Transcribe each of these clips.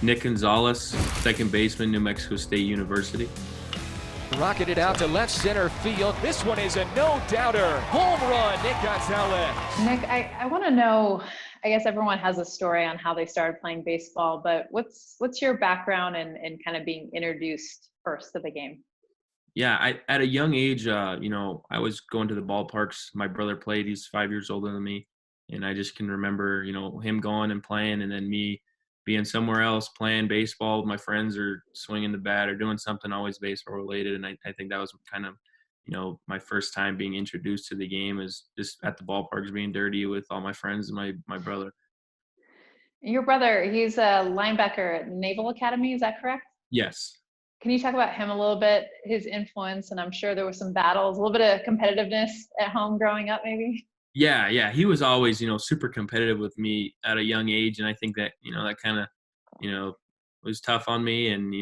Nick Gonzales, second baseman, New Mexico State University. Rocketed out to left center field. This one is a no-doubter. Home run, Nick Gonzales. Nick, I want to know, I guess everyone has a story on how they started playing baseball, but what's your background and kind of being introduced first to the game? Yeah, at a young age, I was going to the ballparks. My brother played. He's 5 years older than me. And I just can remember, him going and playing and then me being somewhere else playing baseball with my friends or swinging the bat or doing something always baseball related. And I think that was kind of, my first time being introduced to the game is just at the ballparks being dirty with all my friends and my brother. Your brother, he's a linebacker at Naval Academy, is that correct? Yes. Can you talk about him a little bit, his influence? And I'm sure there were some battles, a little bit of competitiveness at home growing up maybe? Yeah. He was always, super competitive with me at a young age. And I think that, that kind of, was tough on me and,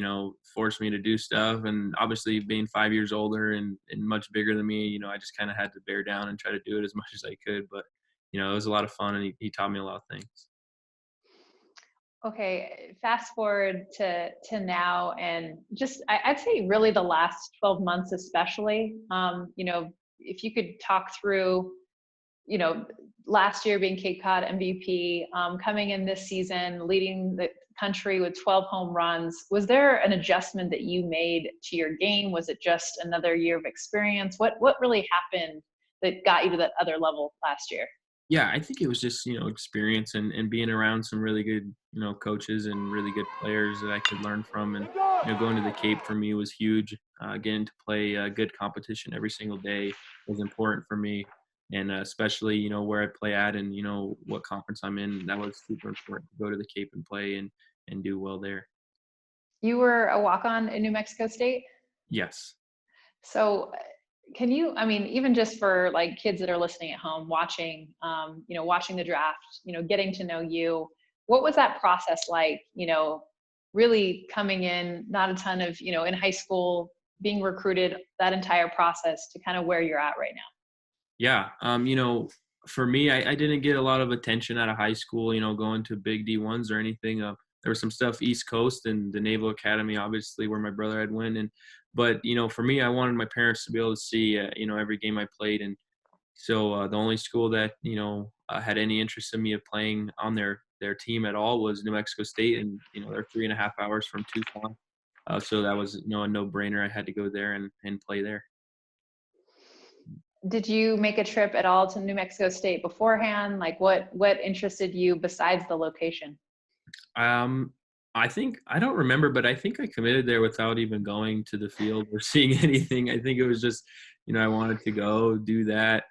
forced me to do stuff. And obviously being 5 years older and much bigger than me, I just kind of had to bear down and try to do it as much as I could. But, it was a lot of fun and he taught me a lot of things. Okay, fast forward to now, and just I'd say really the last 12 months especially. If you could talk through, last year being Cape Cod MVP, coming in this season, leading the country with 12 home runs. Was there an adjustment that you made to your game? Was it just another year of experience? What really happened that got you to that other level last year? Yeah, I think it was just, experience and being around some really good, coaches and really good players that I could learn from. And, going to the Cape for me was huge. Getting to play good competition every single day was important for me. And especially, where I play at and, what conference I'm in, that was super important to go to the Cape and play and do well there. You were a walk-on in New Mexico State? Yes. So can you, even just for like kids that are listening at home, watching, watching the draft, getting to know you, what was that process like, really coming in, not a ton of, in high school, being recruited, that entire process to kind of where you're at right now? Yeah. For me, I didn't get a lot of attention out of high school, going to big D1s or anything. There was some stuff East Coast and the Naval Academy, obviously, where my brother had went. But, for me, I wanted my parents to be able to see, every game I played. And so the only school that, had any interest in me of playing on their team at all was New Mexico State. And, they're 3.5 hours from Tucson. So that was, a no-brainer. I had to go there and play there. Did you make a trip at all to New Mexico State beforehand? Like what interested you besides the location? I think I don't remember, but I think I committed there without even going to the field or seeing anything. I think it was just, I wanted to go do that.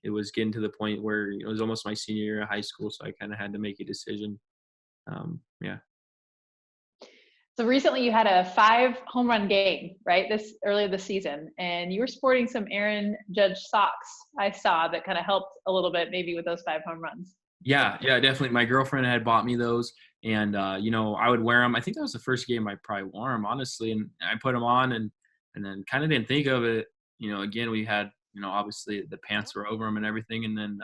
It was getting to the point where it was almost my senior year of high school, so I kind of had to make a decision. Yeah. So recently you had a 5 home run game, right? Earlier this season, and you were sporting some Aaron Judge socks. I saw that kind of helped a little bit maybe with those 5 home runs. Yeah, definitely. My girlfriend had bought me those, and I would wear them. I think that was the first game I probably wore them, honestly, and I put them on and then kind of didn't think of it. Again, we had, obviously the pants were over them and everything, and then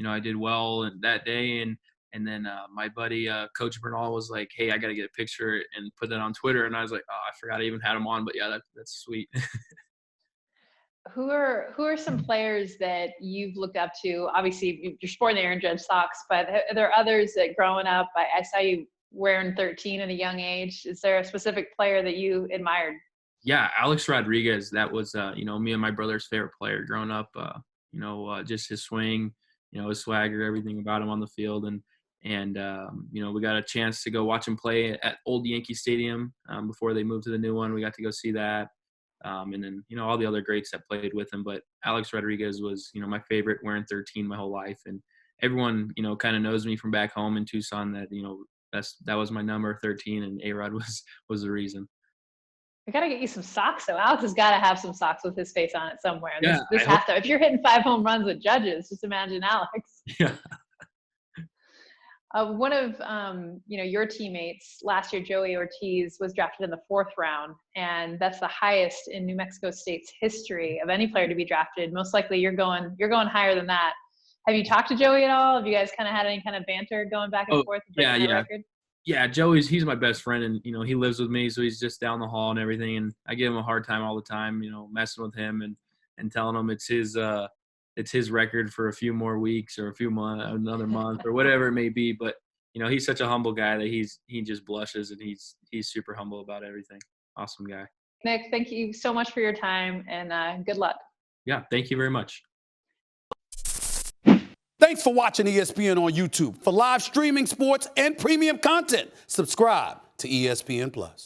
I did well that day, and then my buddy Coach Bernal was like, "Hey, I got to get a picture and put that on Twitter," and I was like, "Oh, I forgot I even had them on," but yeah, that's sweet. Who are some players that you've looked up to? Obviously, you're sporting the Aaron Judge socks, but are there others that growing up, I saw you wearing 13 at a young age. Is there a specific player that you admired? Yeah, Alex Rodriguez. That was, me and my brother's favorite player growing up. Just his swing, his swagger, everything about him on the field, and we got a chance to go watch him play at Old Yankee Stadium before they moved to the new one. We got to go see that. And then, all the other greats that played with him. But Alex Rodriguez was, my favorite, wearing 13 my whole life. And everyone, kind of knows me from back home in Tucson that, that was my number, 13, and A-Rod was the reason. I got to get you some socks, though. Alex has got to have some socks with his face on it somewhere. Yeah, this has to. If you're hitting 5 home runs with Judges, just imagine Alex. Yeah. One of your teammates last year, Joey Ortiz, was drafted in the 4th round, and that's the highest in New Mexico State's history of any player to be drafted. Most likely, you're going higher than that. Have you talked to Joey at all? Have you guys kind of had any kind of banter going back and forth? Yeah. Record? Yeah, he's my best friend, and he lives with me, so he's just down the hall and everything. And I give him a hard time all the time, messing with him and telling him it's his record for a few more weeks or a few months, another month or whatever it may be. But he's such a humble guy that he just blushes, and he's super humble about everything. Awesome guy. Nick, thank you so much for your time, and good luck. Yeah, thank you very much. Thanks for watching ESPN on YouTube. For live streaming sports and premium content, subscribe to ESPN+.